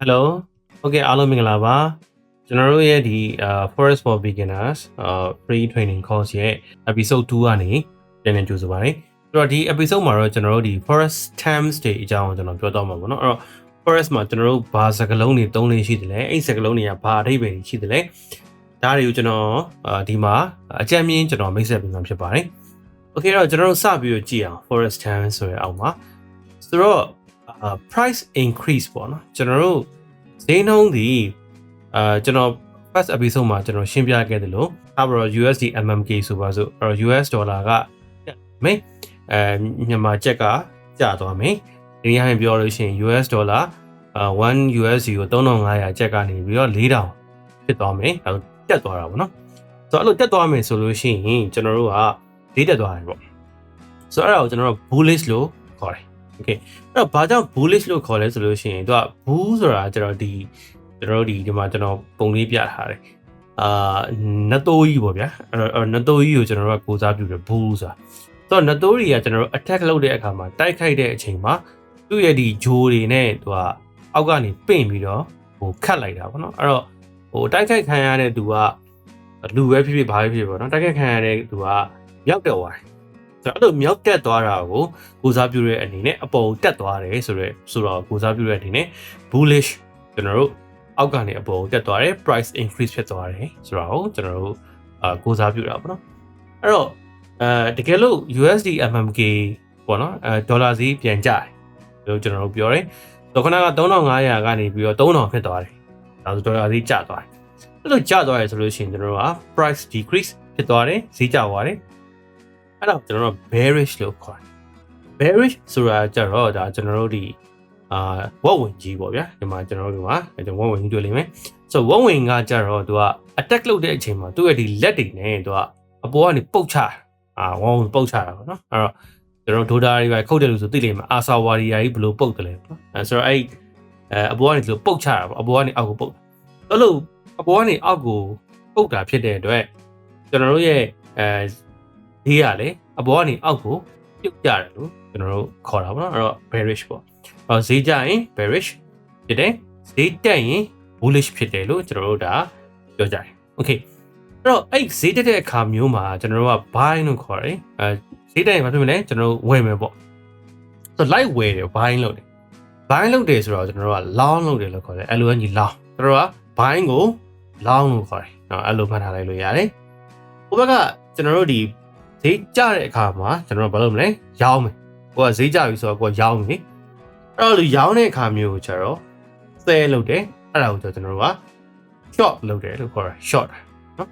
Hello ဟုတ်ကဲ့အားလုံးမင်္ဂလာပါကျွန်တော်တို့ရဲ့ဒီForex for Beginners free training course ရဲ့ episode 2ကနေပြန်လည်ကြိုဆိုပါရစေဆိုတော့ဒီ episode မှာတော့ကျွန်တော်တို့ဒီ Forex terms တွေအကြောင်းကိုကျွန်တော်ပြောတော့မှာပေါ့နော်အဲ့တော့ Forex မှာကျွန်တော်တို့ဘာစကားလုံးတွေသုံးလေးရှိတယ်လဲအဲ့စကားလုံးတွေကဘာအဓိပ္ပာယ်ရှိတယ်လဲဒါတွေကိုကျွန်တော်ဒီမှာအကြမ်းမြင်ကျွန်တော်မိတ်ဆက်ပေးမှာဖြစ်ပါတယ် Okay တော့ကျွန်တော်တို့စပြီးတော့ကြည့်အောင် Forex terms ဆိုရအောင်ပါဆိုတော့price increase ပေါ့နော်ကျွန်တော်တို့ဈေးနှုန်းဒီကျွန်တော် first episode မှာကျွန်တော်ရှင်းပြခဲ့တယ်လို့အဲ့တော့ USD MMK ဆိုပါစို့အဲ့တော့ US ဒေါ်လာကမင်းမြန်မာကျပ်ကကျသွားမယ်ဒီနေရာမှာပြောလို့ရှိရင် US ဒေါ်လာ1 USD ကို3500ကျပ်ကနေပြီးတော့4000ဖြစ်သွားမယ်အဲ့တက်သွားတာပေါ့နော်ဆိုတော့အဲ့လိုတက်သွားမယ်ဆိုလို့ရှိရင်ကျွန်တော်တို့ကဈေးတက်သွားတယ်ပေါ့ဆိုတော့အဲ့ဒါကိုကျွန်တော်တို့ bullish လို့ခေါ်တယ်Okay အဲ့တော့ဘာကြောင့် bullish လို့ခေါ်လဲဆိုလို့ရှိရင်သူက bull ဆိုတာကျွန်တော်ဒီမှာကျွန်တော်ပုံလေးပြထားတယ်နတိုးကြီးပေါ့ဗျာအဲ့တော့နတိုးကြီးကိုကျွန်တော်တို့ကကိုစားပြုတယ် bull ဆိုတာဆိုတော့နတိုးတွေကကျွန်တော်တို့ attack လုပ်တဲ့အခါမှာတိုက်ခိုက်တဲ့အချိန်မှာသူ့ရဲ့ဒီဂျိုးတွေနဲ့သူကအောက်ကနေပင့်ပြီးတော့ဟိုခတ်လိုက်တာပေါ့နော်အဲ့တော့ဟိုတိုက်ခိုက်ခံရတဲ့သူကလူပဲဖြစ်ဖြစ်ဘာပဲဖြစ်ဖြစ်ပေါ့နော်တိုက်ခိုက်ခံရတဲ့သူကရောက်တော့သွားတယ်အဲ့လိုမြောက်တက်သွားတာကိုကိုစားပြုတဲ့အနေနဲ့အပေါ်တက်သွားတယ်ဆိုတော့ကိုစားပြုတဲ့အနေနဲ့ bullish ကျွန်တော်တို့အောက်ကနေအပေါ်တက်သွားတယ် price increase ဖြစ်သွားတယ်ဆိုတော့ကျွန်တော်တို့ကိုစားပြုတာပေါ့နော်အဲ့တော့တကယ်လို့ USD MMK ပေါ့နော်ဒေါ်လာဈေးပြန်ကျတယ်လို့ကျွန်တော်တို့ပြောတယ်ဆိုတော့ခဏက3500ကနေပြီးတော့3000ဖြစ်သွားတယ်ဒါဆိုဒေါ်လာဈေးကျသွားတယ်အဲ့လိုကျသွားတယ်ဆိုလို့ရှိရင်ကျွန်တော်တို့က price decrease ဖြစ်သွားတယ်ဈေးကျသွားတယ်အဲ့တော့ကျွန်တော်တို့ bearish လို့ခေါ်တယ် bearish ဆိုတာကြတော့ဒါကျွန်တော်တို့ဒီဝက်ဝင်ကြီးပေါ့ဗျာဒီမှာကျွန်တော်တို့ကဝက်ဝင်ကြီးတွေ့လိမ့်မယ်ဆိုတော့ဝက်ဝင်ကကြတော့သူက attack လုပ်တဲ့အချိန်မှာသူ့ရဲ့ဒီလက်တွေနဲ့သူကအပေါ်ကနေပုတ်ချဝက်ဝင်ပုတ်ချတာပေါ့နော်အဲ့တော့ကျွန်တော်ဒိုတာတွေပဲခုတ်တယ်လို့ဆိုသိလိမ့်မယ်အာဆာဝါရီယာကြီးဘယ်လိုပုတ်တယ်လဲပေါ့ဆိုတော့အဲ့အပေါ်ကနေသူပုတ်ချတာပေါ့အပေါ်ကနေအောက်ကိုပုတ်အဲ့လိုအပေါ်ကနေအောက်ကိုပုတ်တာဖြစ်တဲ့အတွက်ကျွန်တော်တို့ရဲ့ဈေးရလေအပေါ်ကနေအောက်ကိုပြုတ်ကြတယ်လို့ကျွန်တော်တို့ခေါ်တာပေါ့နော်အဲ့တော့ bearish ပေါ့အဲ့ဈေးကျရင် bearish ဖြစ်တယ်ဈေးတက်ရင် bullish ဖြစ်တယ်လို့ကျွန်တော်တို့ဒါပြောကြတယ် okay အဲ့တော့အဲ့ဈေးတက်တဲ့အခါမျိုးမှာကျွန်တော်တို့က buy လို့ခေါ်တယ်ဈေးတက်ရင်ဘာဖြစ်မလဲကျွန်တော်တို့ဝယ်မယ်ပေါ့ဆိုတော့ light ဝယ်တယ် buy လုပ်တယ် buy လုပ်တယ်ဆိုတော့ကျွန်တော်တို့က long လုပ်တယ်လို့ခေါ်တယ် LONG long ကျွန်တော်တို့က buy ကို long လို့ခေါ်တယ်အဲ့လိုမှတ်ထားလိုက်လို့ရတယ်ဟိုဘက်ကကျွန်တော်တို့ဒီဈေးကျတဲ့အခါမှာကျွန်တော်တို့ဘာလုပ်မလဲရောင်းမယ်ကိုကဈေးကျပြီဆိုတော့ကိုကရောင်းမယ်အဲ့တော့ရောင်းတဲ့အခါမျိုးကိုကျတော့ sell လုပ်တယ်အဲ့ဒါကိုကျွန်တော်တို့က short လုပ်တယ်လို့ခေါ်တာ short နော်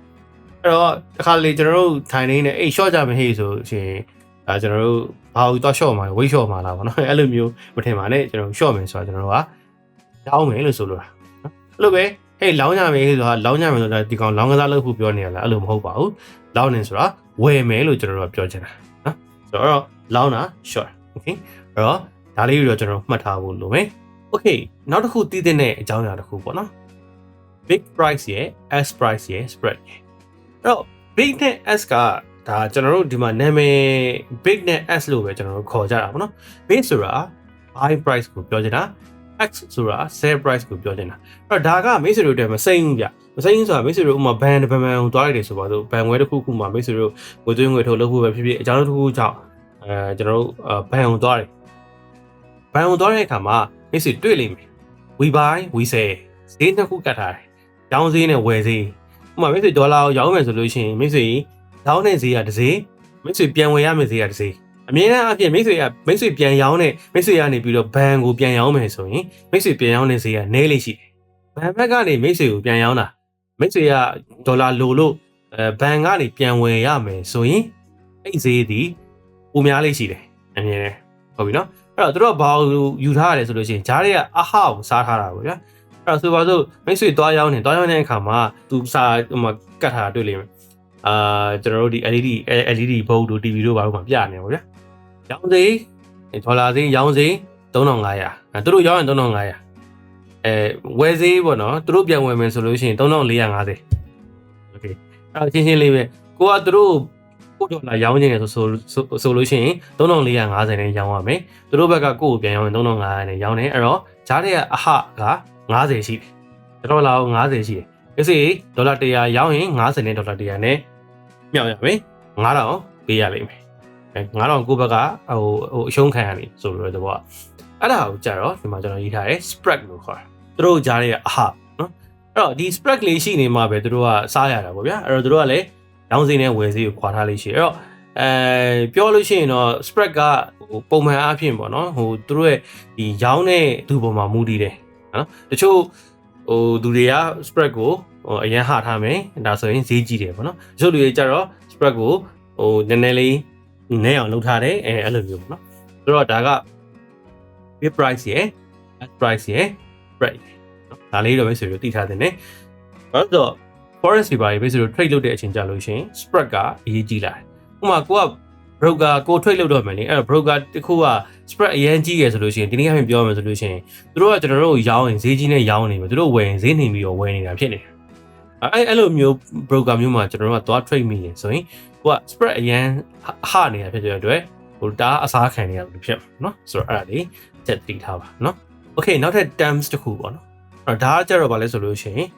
အဲ့တော့တစ်ခါလေကျွန်တော်တို့ထိုင်နေနဲ့အေး short ကြမယ်ဟေ့ဆိုရှင်ဒါကျွန်တော်တို့ဘာလို့တော့ short မှာ weight short မှာလားဗောနော်အဲ့လိုမျိုးမထင်ပါနဲ့ကျွန်တော် short မယ်ဆိုတာကျွန်တော်တို့ကရောင်းမယ်လို့ဆိုလိုတာနော်အဲ့လိုပဲဟေးလောင်းကြမယ်ဆိုတာလောင်းကြမယ်ဆိုတာဒီကောင်လောင်းကစားလုပ်ဖို့ပြောနေရလားအဲ့လိုမဟုတ်ပါဘူးလောင်းနေဆိုတာဝယ်မယ်လို့ကျွန်တော်တို့ကပြောချင်တာနော်ဆိုတော့လောင်းတာ short okay အဲ့တော့ဒါလေးကိုကျွန်တော်မှတ်ထားဖို့လိုမယ် okay နောက်တစ်ခုသိတဲ့အကြောင်းအရာတစ်ခုပေါ့နော် big price ရဲ့ s price ရဲ့ spread ရဲ့အဲ့တော့ big နဲ့ s ကဒါကျွန်တော်တို့ဒီမှာနာမည် big နဲ့ s လို့ပဲကျွန်တော်တို့ခေါ်ကြတာပေါ့နော် big ဆိုတာ buy price ကိုပြောချင်တာ x ဆိုတာ sell price ကိုပြောချင်တာအဲ့တော့ဒါကမိတ်ဆွေတို့တွေမစိမ့်ဘူးဗျမစိမ့်ဘူးဆိုတာမိတ်ဆွေတို့ဥမာဘန်ကိုသွားလိုက်တယ်ဆိုပါစို့ဘန်ဝဲတစ်ခုခုမှာမိတ်ဆွေတို့ငွေသွင်းငွေထုတ်လုပ်ဖို့ပဲဖြစ်ဖြစ်အကြောင်းတစ်ခုခုကြောင့်ကျွန်တော်တို့ဘန်ကိုသွားတယ်ဘန်ကိုသွားတဲ့အခါမှာမိတ်ဆွေတွေ့လိမ့်မယ် we buy we sell ဈေးနှစ်ခုကတ်ထားတယ်ရောင်းဈေးနဲ့ဝယ်ဈေးဥမာမိတ်ဆွေဒေါ်လာကိုရောင်းမယ်ဆိုလို့ရှိရင်မိတ်ဆွေရောင်းတဲ့ဈေးကတစ်ဈေးမိတ်ဆွေပြန်ဝယ်ရမယ့်ဈေးကတစ်ဈေးအမြဲတမ်းအပြင်မိတ်ဆွေပြန်ရောင်းတဲ့မိတ်ဆွေကနေပြီးတော့ဘန်ကိုပြန်ရောင်းမယ်ဆိုရင်မိတ်ဆွေပြန်ရောင်းတဲ့ဈေးကနည်းလေးရှိတယ်ဘန်ဘက်ကနေမိတ်ဆွေကိုပြန်ရောင်းတာမိတ်ဆွေကဒေါ်လာလိုလို့ဘန်ကနေပြန်ဝယ်ရမယ်ဆိုရင်အဲ့ဈေးဒီပိုများလေးရှိတယ်အမြဲတမ်းဟုတ်ပြီနော်အဲ့တော့သူတို့ကဘာလို့ယူထားရတယ်ဆိုလို့ရှိရင်ဂျားတွေကအဟကိုစားထားတာပေါ့ဗျာအဲ့တော့ဆိုပါစို့မိတ်ဆွေသွားရောင်းတဲ့အခါမှာသူစာဟိုမှာကတ်ထားတာတွေ့လိမ့်မယ်ကျွန်တော်တို့ဒီ LED ဘုတ်တို့ TV တို့ဘာလို့မှပြနေပါဗျာရောင်းစေဒေါ်လာစေရောင်းစေ3500သူတို့ရောင်းရင်3500ဝယ်စေပေါ့နော်သူတို့ပြန်ဝယ်မယ်ဆိုလို့ရှိရင်3450 okay အဲ့တော့ရှင်းလေးပဲကိုကသူတို့ကိုဒေါ်လာရောင်းနေတယ်ဆိုလို့ရှိရင်3450နဲ့ရောင်းရမယ်သူတို့ဘက်ကကိုကိုပြန်ရောင်းရင်3500နဲ့ရောင်းတယ်အဲ့တော့ဂျားတွေကအဟက 50ရှိတယ်တော်လာ50ရှိတယ်ဒီစီဒေါ်လာ100ရောင်းရင်50နဲ့ဒေါ်လာ100နဲ့မြောက်ရမယ်9000ပေးရလိမ့်မယ်9000ကိုဘက်ကဟိုအရှုံးခံရပြီဆိုလို့တော့အဲ့ဒါကိုကြာတော့ဒီမှာကျွန်တော်ရေးထားတယ် spread လို့ခေါ်တာသူတို့ကြားတဲ့အဟနော်အဲ့တော့ဒီ spread လေးရှိနေမှပဲသူတို့ကစားရတာပေါ့ဗျာအဲ့တော့သူတို့ကလည်းရောင်းစင်းနဲ့ဝယ်စည်းကိုခွာထားလေးရှိအဲ့တော့ပြောလို့ရှိရင်တော့ spread ကပုံမှန်အားဖြင့်ပေါ့နော်သူတို့ရဲ့ဒီရောင်းတဲ့သူပေါ်မှာမူတည်တယ်နော်တချို့သူတွေက spread ကိုအရင်ဟာထားမယ်ဒါဆိုရင်ဈေးကြီးတယ်ပေါ့နော်တချို့လူတွေကြတော့ spread ကိုနည်းနည်းလေးနည်းအောင်လုပ်ထားတယ်အဲ့လိုမျိုးပေါ့နော်ဆိုတော့ဒါက bid price ရယ် ask price ရယ် spread ဒါလေးတော့ပဲဆိုပြီးသိထားတယ်ねအဲ့တော့ forex တွေပါပဲဆိုတော့ trade လုပ်တဲ့အချိန်ကြာလို့ရှိရင် spread ကအရေးကြီးလာတယ်ဥပမာကိုက broker ကို trade လုပ်တော့မယ်လေအဲ့တော့ broker တခုက spread အရင်ကြီးရယ်ဆိုလို့ရှိရင်ဒီနေ့အမှပြောရမယ်ဆိုလို့ရှိရင်သူတို့ကကျွန်တော်တို့ရောင်းရင်ဈေးကြီးနဲ့ရောင်းနေပြီသူတို့ဝယ်ရင်ဈေးနှိမ်ပြီးတော့ဝယ်နေတာဖြစ်နေတယ်အဲ့လိုမျိုး broker မျိုးမှာကျွန်တော်တို့ကသွား trade မိနေဆိုရင်ကိုက spread အရင်ဟနေတာဖြစ်တဲ့အတွက်ဟိုဒါအစားခံနေရလို့ဖြစ်မှာเนาะဆိုတော့အဲ့ဒါလေးချက်တည်ထားပါเนาะ okay နောက်ထပ် terms တစ်ခုပေါ့နော်အဲ့ဒါကြတော့ဗာလဲဆိုလို့ရှိရင်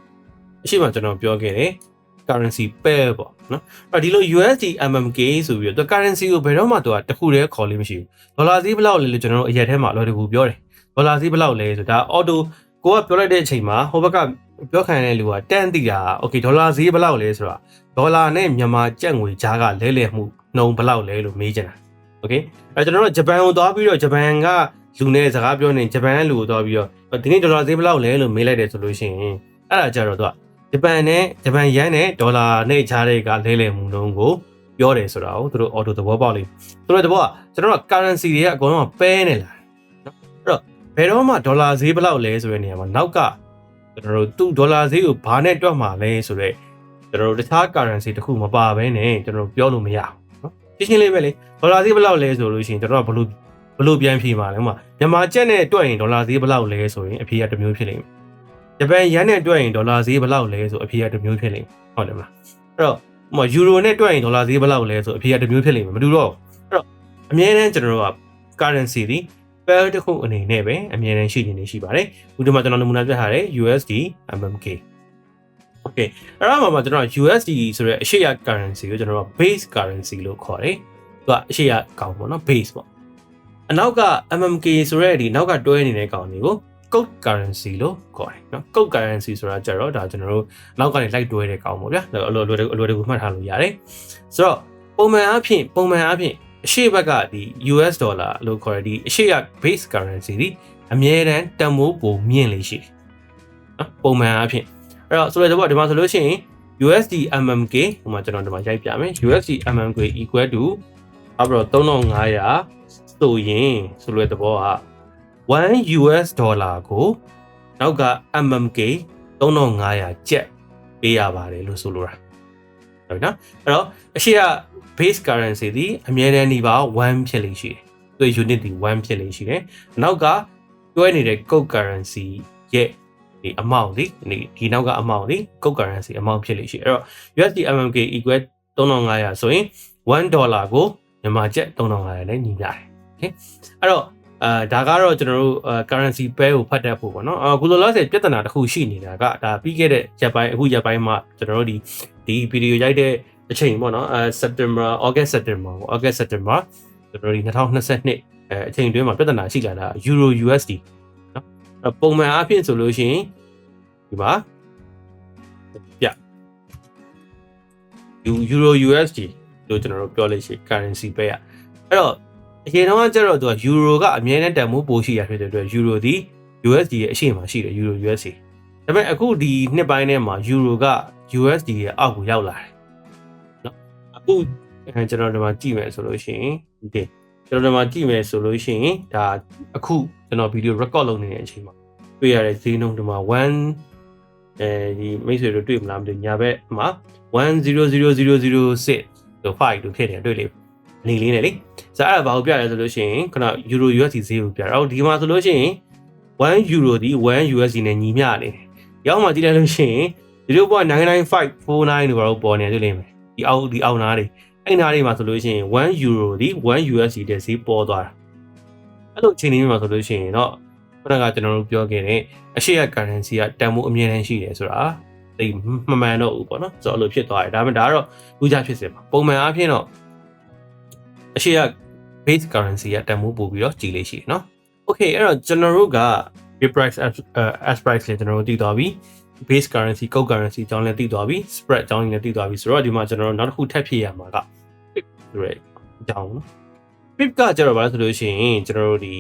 အရှိမကျွန်တော်ပြောခဲ့တယ် currency pair ပေါ့နော်အဲ့ဒီလို USD MMK ဆိုပြီးတော့ currency ကိုဘယ်တော့မှသူကတခုတည်းခေါ်လို့မရှိဘူးဒေါ်လာဈေးဘယ်လောက်လဲလို့ကျွန်တော်တို့အရက်ထဲမှာအလွယ်တကူပြောတယ်ဒေါ်လာဈေးဘယ်လောက်လဲဆိုဒါ auto ကိုကပြောလိုက်တဲ့အချိန်မှာဟိုဘက်ကပြောခံရတဲ့လူကတန်းသိတာ okay ဒေါ်လာဈေးဘယ်လောက်လဲဆိုတာဒေါ်လာနဲ့မြန်မာကျပ်ငွေကြားကလဲလှယ်မှုနှုန်းဘယ်လောက်လဲလို့မေးချင်တာ okay အဲ့ကျွန်တော်တို့ဂျပန်ကိုသွားပြီးတော့ဂျပန်ကလူနဲ့စကားပြောနေဂျပန်ကလူကိုသွားပြီးတော့ဒီနေ့ဒေါ်လာဈေးဘယ်လောက်လဲလို့မေးလိုက်တယ်ဆိုလို့ရှိရင်အဲ့ဒါကြတော့သူကဂျပန်ယန်နဲ့ဒေါ်လာနဲ့ကြားတဲ့ကလဲလှယ်မှုနှုန်းကိုပြောတယ်ဆိုတာကိုသူတို့ auto သဘောပေါက်လိမ့်သူတို့သဘောကကျွန်တော်တို့ currency တွေကအကုန်လုံးပဲနေလာနော်အဲ့တော့ဘယ်တော့မှဒေါ်လာဈေးဘယ်လောက်လဲဆိုတဲ့နေရာမှာနောက်ကကျွန်တော်တို့သူ့ဒေါ်လာဈေးကိုဘာနဲ့တွက်မှာလဲဆိုတော့ကျွန်တော်တို့တခြား currency တခုမပါဘဲနဲ့ကျွန်တော်တို့ပြောလို့မရဘူးနော်ရှင်းလေးပဲလေဒေါ်လာဈေးဘယ်လောက်လဲဆိုလို့ရှိရင်ကျွန်တော်ကဘလို့ပြန်ဖြေမှာလဲဥမာမြန်မာကျပ်နဲ့တွက်ရင်ဒေါ်လာဈေးဘယ်လောက်လဲဆိုရင်အဖြေကတစ်မျိုးဖြစ်လိမ့်မယ်ဂျပန်ယန်နဲ့တွက်ရင်ဒေါ်လာဈေးဘယ်လောက်လဲဆိုအဖြေကတစ်မျိုးဖြစ်လိမ့်မယ်ဟုတ်တယ်မလားအဲ့တော့ဥမာယူရိုနဲ့တွက်ရင်ဒေါ်လာဈေးဘယ်လောက်လဲဆိုအဖြေကတစ်မျိုးဖြစ်လိမ့်မယ်မတူတော့အဲ့တော့အမြဲတမ်းကျွန်တော်တို့က currency ဒီ pair တစ်ခုအနေနဲ့ပဲအမြဲတမ်းရှိနေရှိပါတယ်ဥပမာကျွန်တော်နမူနာပြထားတယ် USD MMK okay အဲ့တော့မှကျွန်တော် USD ဆိုတဲ့အရှေ့ရ currency ကိုကျွန်တော်တို့ base currency လို့ခေါ်တယ်သူကအရှေ့ရကောင်ပေါ့နော် base ပေါ့အနောက်က MMK ဆိုတဲ့ဒီနောက်ကတွဲနေတဲ့ကောင်တွေကို code currency လို့ခေါ်တယ်နော် code currency ဆိုတာကြတော့ဒါကျွန်တော်တို့နောက်ကနေလိုက်တွဲတဲ့ကောင်ပေါ့ဗျာအလွယ်တကူမှတ်ထားလို့ရတယ်ဆိုတော့ပုံမှန်အားဖြင့်အရှေ့ဘက်ကဒီ US ဒေါ်လာလို့ခေါ်တဲ့ဒီအရှေ့ရ base currency ဒီအမြဲတမ်းတန်ဖိုးပုံမြင့်လေးရှိတယ်နော်ပုံမှန်အားဖြင့်အဲ့တော့ဆိုတော့ဒီမှာဆိုလို့ရှိရင် USD MMK ဟိုမှာကျွန်တော်ဒီမှာရိုက်ပြမယ် USD MMK equal to အပြီးတော့3500ဆိုရင်ဆိုလိုတဲ့သဘောက1 US ဒေါ်လာကိုနောက်က MMK 3500ကျပ်ပေးရပါတယ်လို့ဆိုလိုတာဟုတ်နော်အဲ့တော့အရှိက base currency ဒီအမြဲတမ်းဒီပါ1ဖြစ်လိမ့်ရှိတယ်သူ unit ဒီ1ဖြစ်လိမ့်ရှိတယ်နောက်ကတွဲနေတဲ့ code currency ရဲ့ဒီ amount ဒီနောက်က amount ဒီ code currency amount ဖြစ်လိမ့်ရှိအဲ့တော့ USD MMK equal 3500ဆိုရင်1ဒေါ်လာကိုမြန်မာကျပ်3500နဲ့ညီမျှတယ်โอเคအဲ့တော့ဒါကတော့ကျွန်တော်တို့ currency pair ကိုဖတ်တတ်ဖို့ပေါ့နော်အခုလောလောဆယ်ပြဿနာတစ်ခုရှိနေတာကဒါပြီးခဲ့တဲ့ရက်ပိုင်းမှာကျွန်တော်တို့ဒီ video ရိုက်တဲ့အချိန်ပေါ့နော်August September ကျွန်တော်တို့ဒီ2022အချိန်တွင်းမှာပြဿနာရှိလာတာ Euro USD နော်ပုံမှန်အားဖြင့်ဆိုလို့ရှိရင်ဒီမှာပြEuro USD လို့ကျွန်တော်တို့ပြောလို့ရှိရင် currency pair အဲ့တော့အရင်တော့ကျတော့သူက euro ကအမြဲတမ်းတန်ဖိုးပိုရှိရဖြစ်တဲ့အတွက် euro ဒီ USD ရဲ့အရှိမှာရှိတယ် euro USD ဒါပေမဲ့အခုဒီနှစ်ပိုင်းထဲမှာ euro က USD ရဲ့အောက်ကိုရောက်လာတယ်နော်အခုကျွန်တော်ဒီမှာကြည့်မယ်ဆိုလို့ရှိရင်ဒီကျွန်တော်ဒီမှာကြည့်မယ်ဆိုလို့ရှိရင်ဒါအခုကျွန်တော်ဗီဒီယို record လုပ်နေတဲ့အချိန်မှာတွေ့ရတဲ့ဈေးနှုန်းဒီမှာဒီမိတ်ဆွေတို့တွေ့မလားမသိညာဘက်မှာ100006ဆို5လို့ဖြစ်နေတွေ့လိမ့်နေလေးနဲ့လေဆိုတော့အဲ့ဒါဘာကိုပြလဲဆိုလို့ရှိရင်ခုန Euro USD ဈေးကိုပြတယ်အော်ဒီမှာဆိုလို့ရှိရင်1 Euro ဒီ1 USD နဲ့ညီမျှနေတယ်ရောက်မှကြည့်လိုက်လို့ရှိရင်0.99549လို့ပေါ်နေတွေ့လိမ့်မယ်ဒီအောက်နားတွေအဲ့နားတွေမှာဆိုလို့ရှိရင်1 Euro ဒီ1 USD တဲ့ဈေးပေါ်သွားတာအဲ့လိုအချိန်လေးမှာဆိုလို့ရှိရင်တော့ ခုနကကျွန်တော်တို့ပြောခဲ့တဲ့အရှိရ currency ကတန်ဖိုးအမြဲတမ်းရှိတယ်ဆိုတာဒီမမှန်တော့ဘူးပေါ့နော်ဆိုတော့အဲ့လိုဖြစ်သွားတယ်ဒါပေမဲ့ဒါကတော့လူကြဖြစ်စင်ပါပုံမှန်အားဖြင့်တော့အရှိရ base currency ကတန်ဖိုးပို့ပြီးတော့ကြီးလေးရှိတယ်နော် okay အဲ့တော့ကျွန်တော်တို့က bid price as price လေးကျွန်တော်တို့သိသွားပြီ base currency code currency အကြောင်းလည်းသိသွားပြီ spread အကြောင်းလည်းသိသွားပြီဆိုတော့ဒီမှာကျွန်တော်တို့နောက်တစ်ခုထပ်ဖြည့်ရမှာက pip ဆိုတဲ့အကြောင်းနော် pip ကကျတော့ဘာလဲဆိုလို့ရှိရင်ကျွန်တော်တို့ဒီ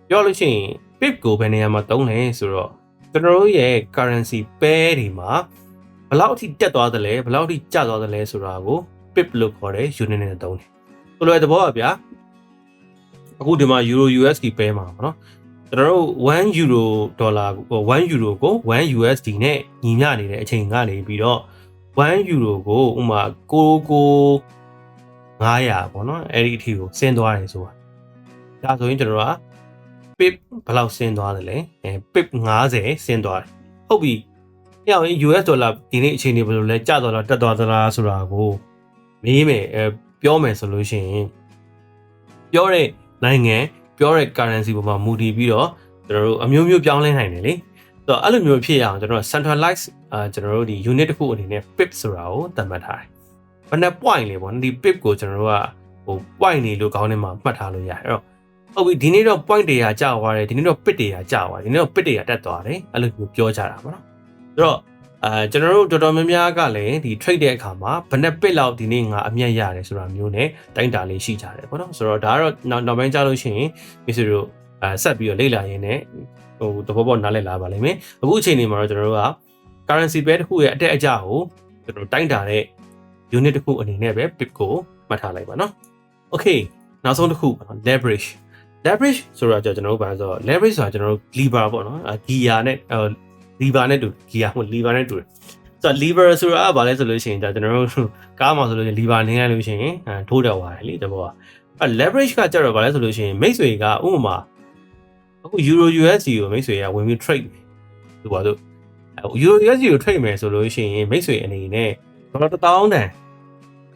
ပြောလို့ရှိရင် pip ကိုဘယ်နေရာမှာသုံးလဲဆိုတော့ကျွန်တော်တို့ရဲ့ currency pair တွေမှာဘယ်လောက်အထိတက်သွားသလဲဘယ်လောက်အထိကျသွားသလဲဆိုတာကို pip လို့ခေါ်တဲ့ unit နဲ့သုံးတယ်ဆိုလိုတဲ့သဘောကဗျာအခုဒီမှာ euro USD pair မှာပေါ့နော်ကျွန်တော်တို့1 euro dollar 1 euro ကို1 USD နဲ့ညီမျှနေတဲ့အချိန်ကနေပြီးတော့1 euro ကိုဥမာ900ပေါ့နော်အဲ့ဒီအထိကိုဆင်းသွားတယ်ဆိုတာဒါဆိုရင်ကျွန်တော်တို့က pip ဘယ်လောက်ဆင်းသွားတယ်လဲpip 50ဆင်းသွားတယ်ဟုတ်ပြီအဲ့အောင် US dollar ဒီနေ့အချိန်တွေဘယ်လိုလဲကျသွားလားတက်သွားသလားဆိုတာကိုမေးမယ်ပြောမယ်ဆိုလို့ရှိရင်ပြောတဲ့နိုင်ငံပြောတဲ့ currency ပေါ်မှာမူတည်ပြီးတော့ကျွန်တော်တို့အမျိုးမျိုးပြောင်းလဲနိုင်တယ်လေဆိုတော့အဲ့လိုမျိုးဖြစ်ရအောင်ကျွန်တော်တို့ centralize ကျွန်တော်တို့ဒီ unit တစ်ခုအနေနဲ့ pip ဆိုတာကိုသတ်မှတ်ထားတယ်ဘယ်နှ point လဲပေါ့ဒီ pip ကိုကျွန်တော်တို့ကpoint နေလို့ခေါင်းထဲမှာမှတ်ထားလို့ရတယ်အဲ့တော့ဟုတ်ပြီဒီနေ့တော့ point 100ကျသွားတယ်ဒီနေ့တော့ pip 100ကျသွားတယ်ဒီနေ့တော့ pip 100တက်သွားတယ်အဲ့လိုမျိုးပြောကြတာပေါ့နော်ဆိုတော့ကျွန်တော်တို့တော်တော်များများကလည်းဒီ trade တဲ့အခါမှာဘယ်နှ pip လောက်ဒီနေ့ငါအမြတ်ရတယ်ဆိုတာမျိုးနဲ့တိုင်းတာလေးရှိကြတယ်ပေါ့နော်ဆိုတော့ဒါကတော့နောက်ပိုင်းကြားလို့ရှိရင်မိတ်ဆွေတို့ဆက်ပြီးတော့လေ့လာရင်းနဲ့သဘောပေါက်နားလည်လာပါလိမ့်မယ်အခုအချိန်နေမှာတော့ကျွန်တော်တို့က currency pair တစ်ခုရဲ့အတက်အကျကိုကျွန်တော်တိုင်းတာတဲ့ unit တစ်ခုအနေနဲ့ပဲ pip ကိုမှတ်ထားလိုက်ပါနော် okay နောက်ဆုံးတစ်ခု leverage ဆိုတာကျွန်တော်တို့ဘာဆိုတော့ leverage ဆိုတာကျွန်တော်တို့ lever ပေါ့နော် gear နဲ့lever နဲ့တူ gear ဟုတ် lever နဲ့တူတယ်ဆိုတော့ lever ဆိုတာကဘာလဲဆိုလို့ရှိရင်ကျွန်တော်တို့ကားမှာဆိုလို့ရှိရင် lever နင်းလိုက်လို့ရှိရင်ထိုးတယ်သွားတယ်လေတဘောကleverage ကကျတော့ဘာလဲဆိုလို့ရှိရင်မိတ်ဆွေကဥပမာအခု euro USD ကိုမိတ်ဆွေကဝင်ပြီး trade လို့ပါဆို euro USD ကို trade မယ်ဆိုလို့ရှိရင်မိတ်ဆွေအနေနဲ့ဒေါ်လာ1000တန်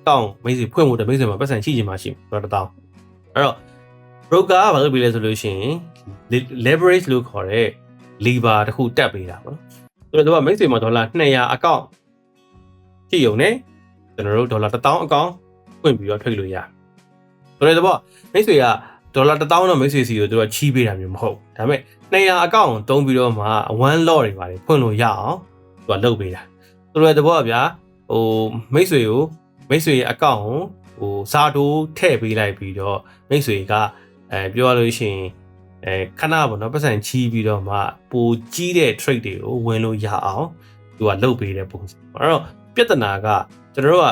တောင်းမိတ်ဆွေဖွင့်ဖို့တမိတ်ဆွေမှာပတ်စံရှိချင်မှရှိဒေါ်လာ1000အဲ့တော့ broker ကဘာလုပ်ပေးလဲဆိုလို့ရှိရင် leverage လို့ခေါ်တဲ့ lever တစ်ခုတက်ပေးတာပေါ့နော်ဆိုတော့မိတ်ဆွေမှာဒေါ်လာ200 account ရှိုံနဲ့ကျွန်တော်တို့ဒေါ်လာ1000 account ဖွင့်ပြီးတော့ trade လို့ရတယ်ဆိုတော့မိတ်ဆွေကဒေါ်လာ1000တော့မိတ်ဆွေစီကိုသူကချီးပေးတာမျိုးမဟုတ်ဒါပေမဲ့200 account ကိုတုံးပြီးတော့မှ1 lot တွေပါတယ်ဖွင့်လို့ရအောင်သူကလုပ်ပေးတာဆိုတော့တဘောကဗျာမိတ်ဆွေရဲ့ account ကိုစာတိုးထည့်ပေးလိုက်ပြီးတော့မိတ်ဆွေကပြောရလို့ရှိရင်ခဏပေါ့နော်ပတ်စံချီးပြီးတော့မှပိုကြီးတဲ့ trade တွေကိုဝင်လို့ရအောင်သူကလုပ်ပေးတဲ့ပုံစံအဲ့တော့ပြဿနာကကျွန်တော်တို့က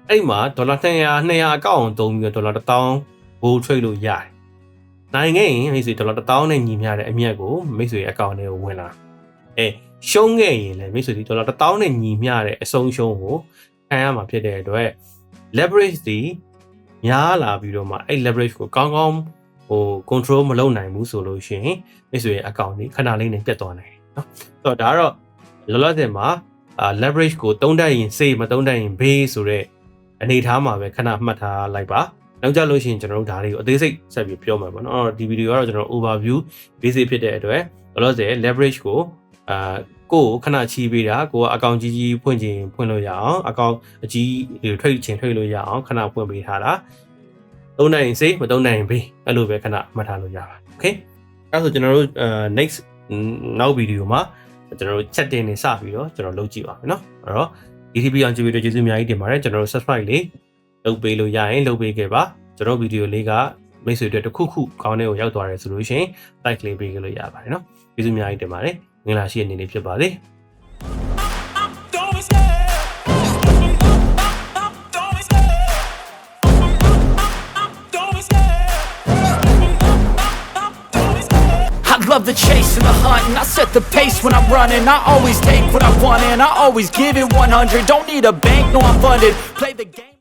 အဲ့မှာဒေါ်လာ200 account ကိုတုံးပြီးတော့ဒေါ်လာ1000ဘိုး trade လို့ရတယ်နိုင်ငံရင်မိတ်ဆွေဒေါ်လာ1000နဲ့ညီမျှတဲ့အမြတ်ကိုမိတ်ဆွေ account ထဲကိုဝင်လာရှုံးခဲ့ရင်လည်းမိတ်ဆွေဒီဒေါ်လာ1000နဲ့ညီမျှတဲ့အဆုံးရှုံးကိုခံရမှာဖြစ်တဲ့အတွက် leverage ဒီများလာပြီးတော့မှအဲ့ leverage ကိုကောင်းကောင်းcontrol မလုပ်နိုင်ဘူးဆိုလို့ရှိရင်မိတ်ဆွေရဲ့ account ကြီးခဏလေးနဲ့ပြတ်သွားနိုင်တယ်နော်ဆိုတော့ဒါကတော့လောလောဆယ်မှာleverage ကိုသုံးတတ်ရင် save မသုံးတတ်ရင် base ဆိုတဲ့အနေအထားမှာပဲခဏမှတ်ထားလိုက်ပါနောက်ကြလို့ရှိရင်ကျွန်တော်တို့ဒါတွေကိုအသေးစိတ်ဆက်ပြီးပြောမှာပေါ့နော်ဒီဗီဒီယိုကတော့ကျွန်တော် overview basic ဖြစ်တဲ့အတွက်လောလောဆယ် leverage ကိုကိုခဏချီးပေးတာကိုကအကောင့်ကြီးဖွင့်ခြင်းဖွင့်လို့ရအောင်အကောင့်အကြီးtrade ချင် trade လို့ရအောင်ခဏဖွင့်ပေးထားတာသုံးနိုင်ရင် save မသုံးနိုင်ရင် base အဲ့လိုပဲခဏမှတ်ထားလို့ရပါ okay အဲ့ဆိုကျွန်တော်တို့next နောက်ဗီဒီယိုမှာကျွန်တော်တို့ chat တင်နေစပြီးတော့ကျွန်တော်လုပ်ကြည့်ပါမယ်နော်အဲ့တော့ DTP အောင်ကြည့်ပြီးတော့ကျေးဇူးအများကြီးတင်ပါတယ်ကျွန်တော်တို့ subscribe လေးလုပ်ပေးလို့ရရင်လုပ်ပေးခဲ့ပါကျွန်တော်ဗီဒီယိုလေးကမိတ်ဆွေတွေတစ်ခုခုခေါင်းထဲကိုရောက်သွားတယ်ဆိုလို့ရှိရင် like လေးပေးလို့ရပါတယ်နော်ကျေးဇူးအများကြီးတင်ပါတယ်ငင်လာရှိတဲ့အနေနဲ့ဖြစ်ပါစေLove the chase and the hunt and I set the pace when I'm running I always take what I want and I always give it 100 Don't need a bank, no I'm funded Play the game